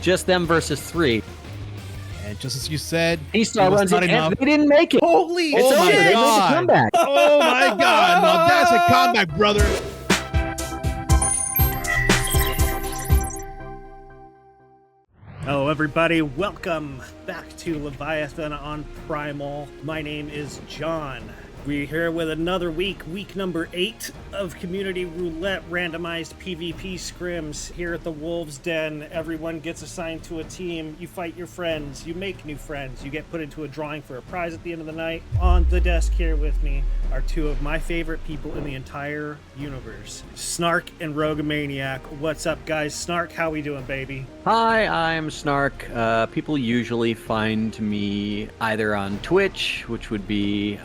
just them versus 3. And just as you said, T-Star runs not it, enough. and they didn't make it. Holy It's over. my They made a God. comeback. Oh my God! Now that's a comeback, brother. Hello everybody, welcome back to Leviathan on Primal. My name is John. We're here with another week number 8 of Community Roulette randomized PvP scrims here at the Wolves Den. Everyone gets assigned to a team, you fight your friends, you make new friends, you get put into a drawing for a prize at the end of the night. On the desk here with me are two of my favorite people in the entire universe, Snark and Rogamaniac. What's up guys? Snark, how we doing, baby? Hi, I'm Snark. People usually find me either on Twitch, which would be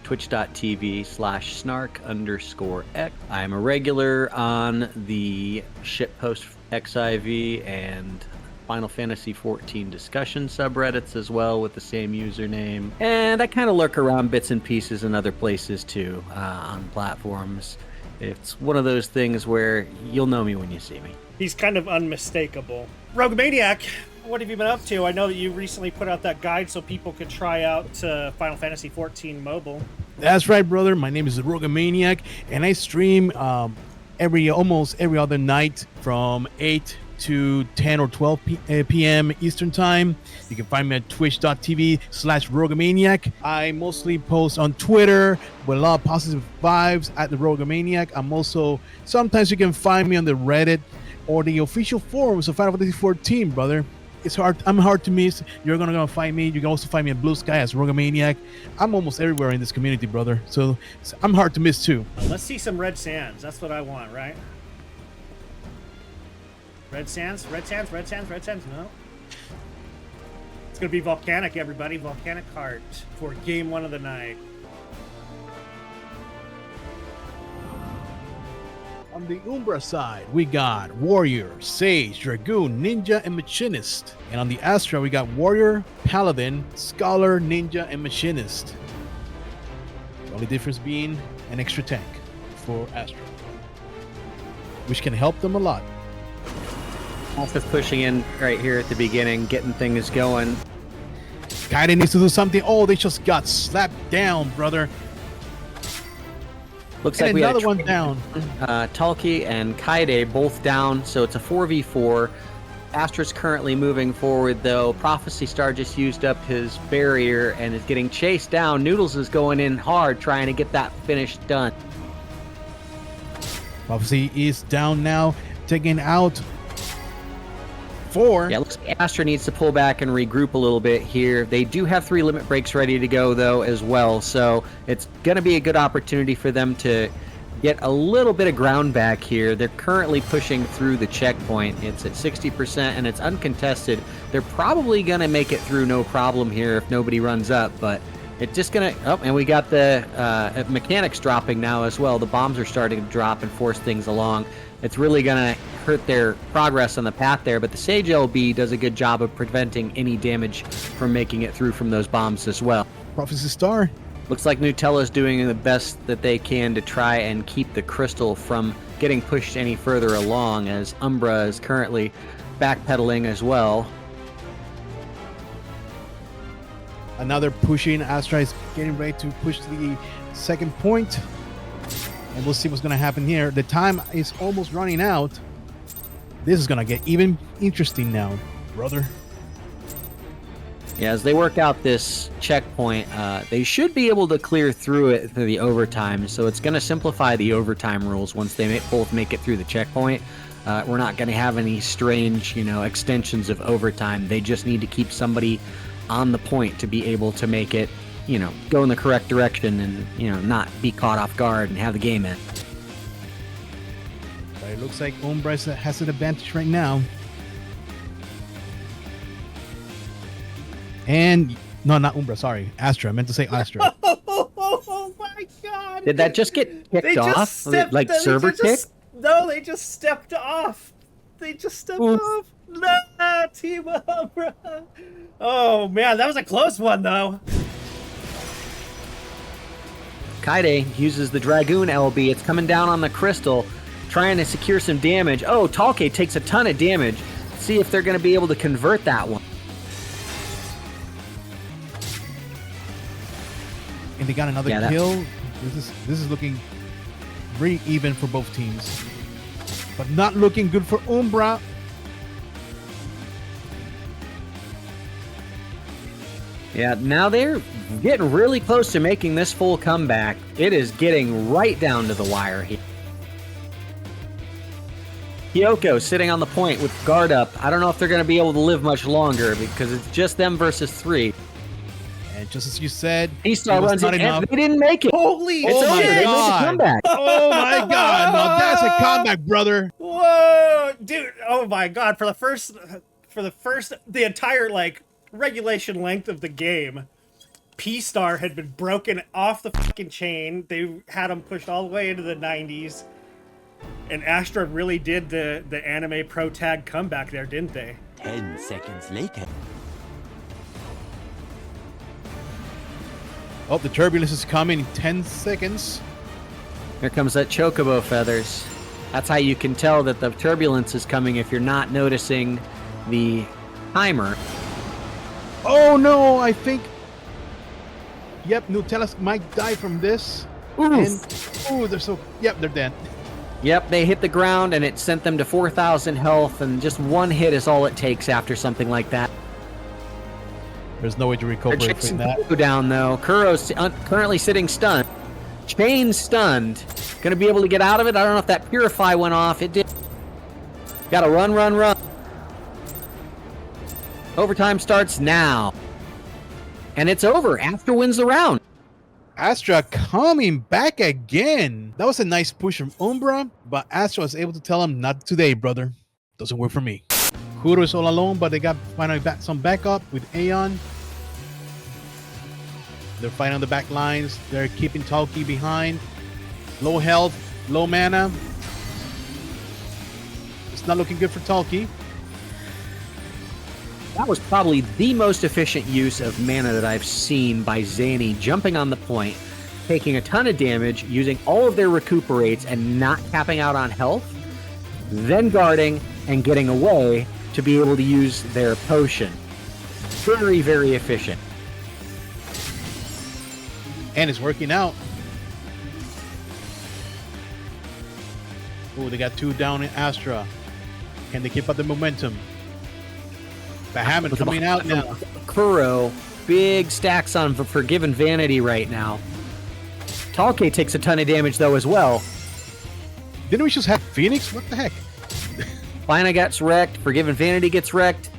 twitch.tv/snark_x. I'm a regular on the shitpost FFXIV and Final Fantasy XIV discussion subreddits as well with the same username. And I kind of lurk around bits and pieces in other places too, on platforms. It's one of those things where you'll know me when you see me. He's kind of unmistakable. Rogamaniac, what have you been up to? I know that you recently put out that guide so people could try out Final Fantasy XIV Mobile. That's right, brother. My name is Rogamaniac, and I stream almost every other night from 8 to 10 or 12 p.m. Eastern Time. You can find me at twitch.tv/Rogamaniac. I mostly post on Twitter with a lot of positive vibes at the Rogamaniac. I'm also, sometimes you can find me on the Reddit or the official forums of Final Fantasy XIV, brother. It's hard. I'm hard to miss. You're gonna find me. You can also find me at Blue Sky as Rogamaniac. I'm almost everywhere in this community, brother. So I'm hard to miss too. Let's see some red sands. That's what I want, right? Red sands, red sands, red sands, red sands. No. It's gonna be volcanic, everybody. Volcanic heart for game 1 of the night. On the Umbra side, we got Warrior, Sage, Dragoon, Ninja, and Machinist. And on the Astra, we got Warrior, Paladin, Scholar, Ninja, and Machinist. The only difference being an extra tank for Astra, which can help them a lot. Also pushing in right here at the beginning, getting things going. Kaiden needs to do something. Oh, they just got slapped down, brother. Looks And like we had another one down. Talkie and Kaide both down, so it's a 4v4. Astra's currently moving forward, though. Prophecy Star just used up his barrier and is getting chased down. Noodles is going in hard, trying to get that finish done. Prophecy is down now, taking out 4. Yeah, looks like Astra needs to pull back and regroup a little bit here. They do have 3 limit breaks ready to go, though, as well, so it's going to be a good opportunity for them to get a little bit of ground back here. They're currently pushing through the checkpoint. It's at 60% and it's uncontested. They're probably going to make it through no problem here if nobody runs up, but it's just going to... Oh, and we got the mechanics dropping now as well. The bombs are starting to drop and force things along. It's really going to hurt their progress on the path there, but the Sage LB does a good job of preventing any damage from making it through from those bombs as well. Prophecy Star. Looks like Nutella's doing the best that they can to try and keep the crystal from getting pushed any further along, as Umbra is currently backpedaling as well. Another pushing. Astra is getting ready to push to the second point. And we'll see what's going to happen here. The time is almost running out. This is going to get even interesting now, brother. Yeah, as they work out this checkpoint, they should be able to clear through it through the overtime. So it's going to simplify the overtime rules once they both make it through the checkpoint. We're not going to have any strange, extensions of overtime. They just need to keep somebody on the point to be able to make it, go in the correct direction and, not be caught off guard and have the game end. But it looks like Umbra has an advantage right now. And, no, not Umbra, sorry. Astra. I meant to say Astra. Oh my God! Did that just get kicked off? Server kick? No, they just stepped off. They just stepped off. Nah, Team Umbra. Oh man, that was a close one though. Kaide uses the Dragoon LB. It's coming down on the crystal, trying to secure some damage. Oh, Talke takes a ton of damage. see if they're going to be able to convert that one. And they got another Yeah, kill. This is looking very even for both teams, but not looking good for Umbra. Yeah, now they're getting really close to making this full comeback. It is getting right down to the wire here. Kyoko sitting on the point with guard up. I don't know if they're going to be able to live much longer because it's just them versus 3. And just as you said, P-Star runs not in, enough. and they didn't make it. Holy It's Oh over. my They made the God. comeback. Oh my God! Now that's a comeback, brother. Whoa, dude! Oh my God! For the entire like regulation length of the game, P-Star had been broken off the fucking chain. They had him pushed all the way into the 90s, and Astra really did the anime pro tag comeback there, didn't they? 10 seconds later. Oh, the turbulence is coming in 10 seconds. Here comes that chocobo feathers. That's how you can tell that the turbulence is coming if you're not noticing the timer. Oh no, I think. Yep, Nutella's might die from this. And they're so. Yep, they're dead. Yep, they hit the ground and it sent them to 4,000 health, and just one hit is all it takes after something like that. There's no way to They're recuperate chasing from that. Kuro down though. Kuro's currently sitting stunned. Chain stunned. Gonna be able to get out of it. I don't know if that Purify went off. It did. Gotta run, run, run. Overtime starts now. And it's over. Astra wins the round. Astra coming back again. That was a nice push from Umbra, but Astra was able to tell him, not today, brother. Doesn't work for me. Kuro is all alone, but they got finally some backup with Aeon. They're fighting on the back lines. They're keeping Talkie behind. Low health, low mana. It's not looking good for Talkie. That was probably the most efficient use of mana that I've seen by Zany, jumping on the point, taking a ton of damage, using all of their recuperates and not capping out on health, then guarding and getting away to be able to use their potion. Very, very efficient. And it's working out. Oh, they got 2 down in Astra. Can they keep up the momentum? Bahamut coming out now. Kuro, big stacks on Forgiven Vanity right now. Talke takes a ton of damage though as well. Didn't we just have Phoenix? What the heck? Fina gets wrecked. Forgiven Vanity gets wrecked.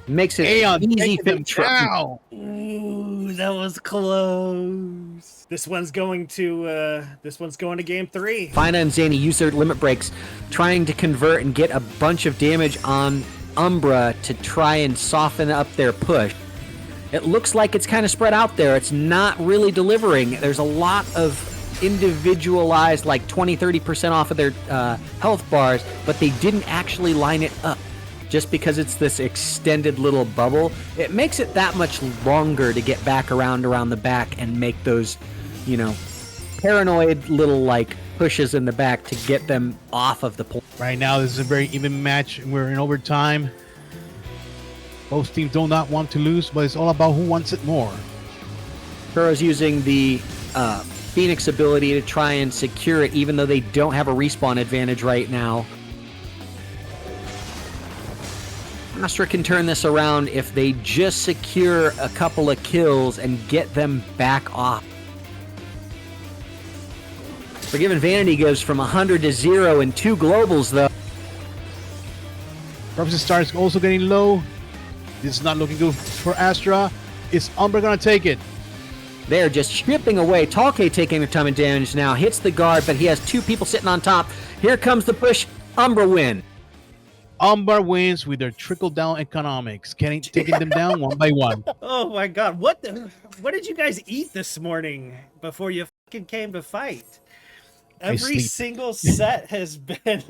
Makes it Aeon easy taking them fit. down. Ooh, that was close. This one's going to game 3. Fina and Zany use their limit breaks, trying to convert and get a bunch of damage on Umbra to try and soften up their push. It looks like it's kind of spread out there. It's not really delivering. There's a lot of individualized, like 20-30% off of their health bars, but they didn't actually line it up. Just because it's this extended little bubble, it makes it that much longer to get back around the back and make those, paranoid little like pushes in the back to get them off of the point. Right now, this is a very even match. We're in overtime. Both teams do not want to lose, but it's all about who wants it more. Kuro's using the Phoenix ability to try and secure it, even though they don't have a respawn advantage right now. Astra can turn this around if they just secure a couple of kills and get them back off. Forgiven Vanity goes from 100 to 0 in 2 globals, though. Prophecy Star is also getting low. This is not looking good for Astra. Is Umbra going to take it? They're just chipping away. Talke taking a ton of damage now. Hits the guard, but he has 2 people sitting on top. Here comes the push. Umbra win. Umbra wins with their trickle-down economics, taking them down one by one. Oh my God! What did you guys eat this morning before you fucking came to fight? Every single set has been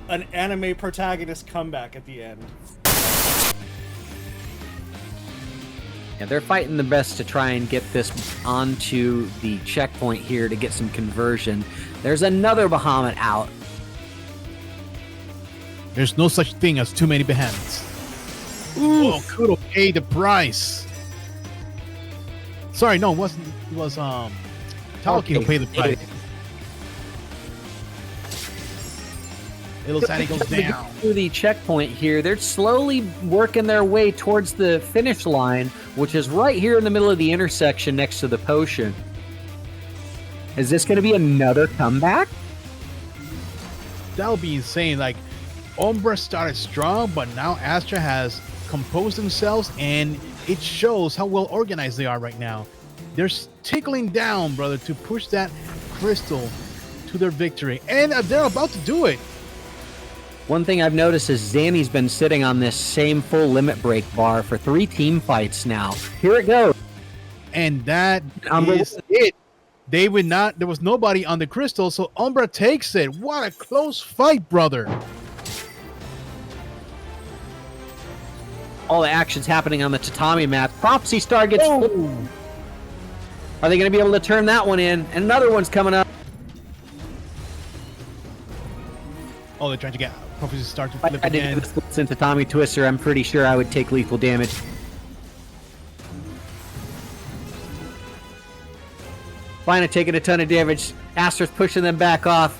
an anime protagonist comeback at the end. Yeah, they're fighting the best to try and get this onto the checkpoint here to get some conversion. There's another Bahamut out. There's no such thing as too many behemoths. Ooh, Kudo paid the price. Sorry, no, it wasn't. It was Talkie who paid the price. Little Sadie goes down. Through the checkpoint here, they're slowly working their way towards the finish line, which is right here in the middle of the intersection next to the potion. Is this going to be another comeback? That would be insane. Like, Umbra started strong, but now Astra has composed themselves, and it shows how well organized they are right now. They're tickling down, brother, to push that crystal to their victory, and they're about to do it. One thing I've noticed is Zanny's been sitting on this same full limit break bar for 3 team fights now. Here it goes. And that is it. They would not. There was nobody on the crystal, so Umbra takes it. What a close fight, brother. All the action's happening on the tatami map. Prophecy Star gets... Are they going to be able to turn that one in? And another one's coming up. Oh, they're trying to get Prophecy Star to flip I did again. this into Tommy Twister. I'm pretty sure I would take lethal damage. Fina taking a ton of damage. Astra's pushing them back off.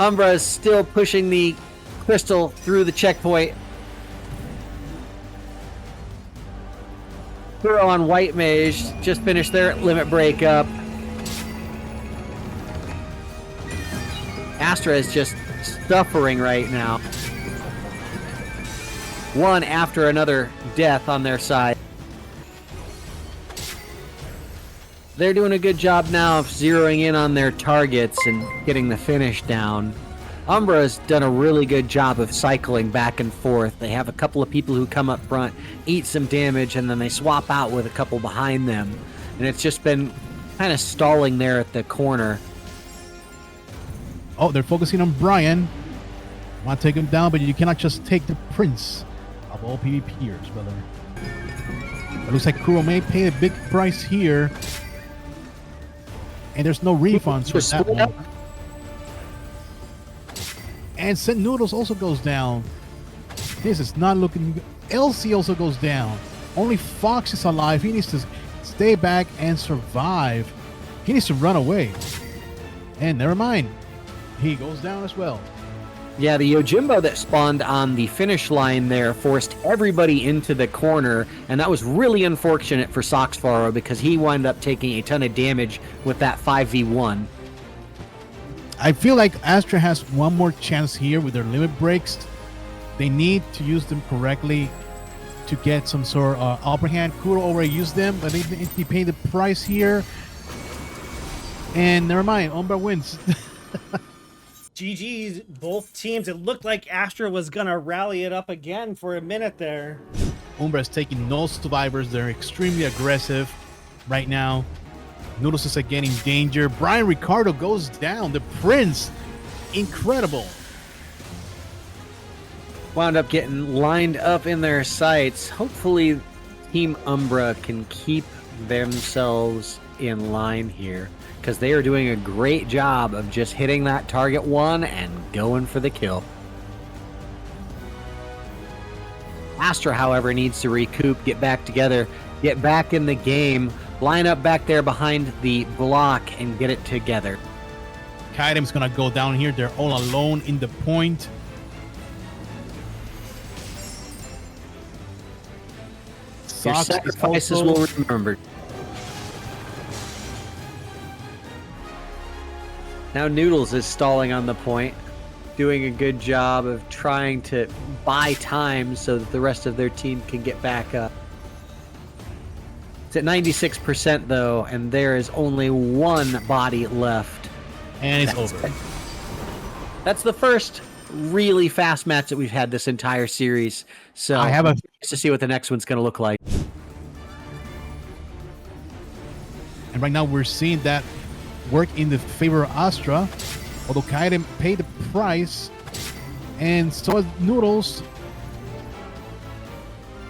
Umbra is still pushing the crystal through the checkpoint. Kuro on White Mage just finished their limit break up. Astra is just suffering right now. One after another death on their side. They're doing a good job now of zeroing in on their targets and getting the finish down. Umbra has done a really good job of cycling back and forth. They have a couple of people who come up front, eat some damage, and then they swap out with a couple behind them. And it's just been kind of stalling there at the corner. Oh, they're focusing on Brian. Want to take him down, but you cannot just take the prince of all PvPers, brother. It looks like Kuro may pay a big price here. And there's no refunds for that one. And Sent Noodles also goes down. This is not looking good. Elsie also goes down. Only Fox is alive. He needs to stay back and survive. He needs to run away. And never mind. He goes down as well. Yeah, the Yojimbo that spawned on the finish line there forced everybody into the corner, and that was really unfortunate for Soxfaro because he wound up taking a ton of damage with that 5v1. I feel like Astra has one more chance here with their limit breaks. They need to use them correctly to get some sort of upper hand. Kuro already used them, but they need to pay the price here. And never mind, Umbra wins. GG's, both teams. It looked like Astra was gonna rally it up again for a minute there. Umbra is taking no survivors. They're extremely aggressive right now. Noodles is again in danger. Brian Ricardo goes down. The Prince, incredible. Wound up getting lined up in their sights. Hopefully, Team Umbra can keep themselves in line here, because they are doing a great job of just hitting that target one and going for the kill. Astra, however, needs to recoup, get back together, get back in the game, line up back there behind the block, and get it together. Kaidem's gonna go down here. They're all alone in the point. Your Sox sacrifices also... will be remembered. Now Noodles is stalling on the point, doing a good job of trying to buy time so that the rest of their team can get back up. It's at 96% though, and there is only one body left. And it's over. That's the first really fast match that we've had this entire series. So I have to see what the next one's going to look like. And right now we're seeing that work in the favor of Astra, although Kaiden paid the price, and so is Noodles.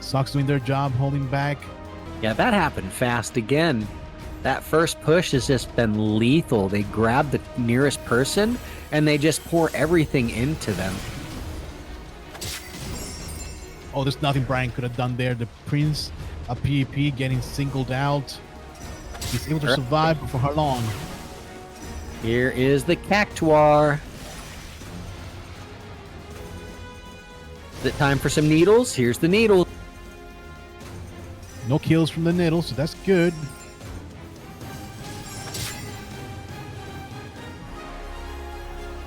Sox doing their job, holding back. Yeah, that happened fast again. That first push has just been lethal. They grab the nearest person, and they just pour everything into them. Oh, there's nothing Brian could have done there. The Prince of PvP getting singled out. He's able to survive, but for how long? Here is the Cactuar. Is it time for some needles? Here's the needle. No kills from the Niddle, so that's good.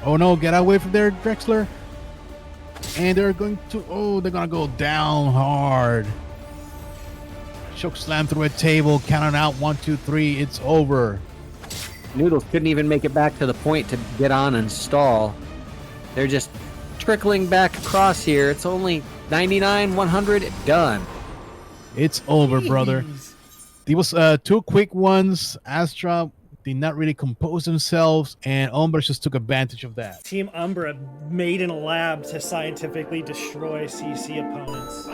Oh no, get away from there, Drexler. And they're going to, oh, they're going to go down hard. Choke slam through a table, counting out 1, 2, 3, it's over. Noodles couldn't even make it back to the point to get on and stall. They're just trickling back across here. It's only 99, 100, done. It's over, brother. There was 2 quick ones. Astra did not really compose themselves, and Umbra just took advantage of that. Team Umbra made in a lab to scientifically destroy CC opponents.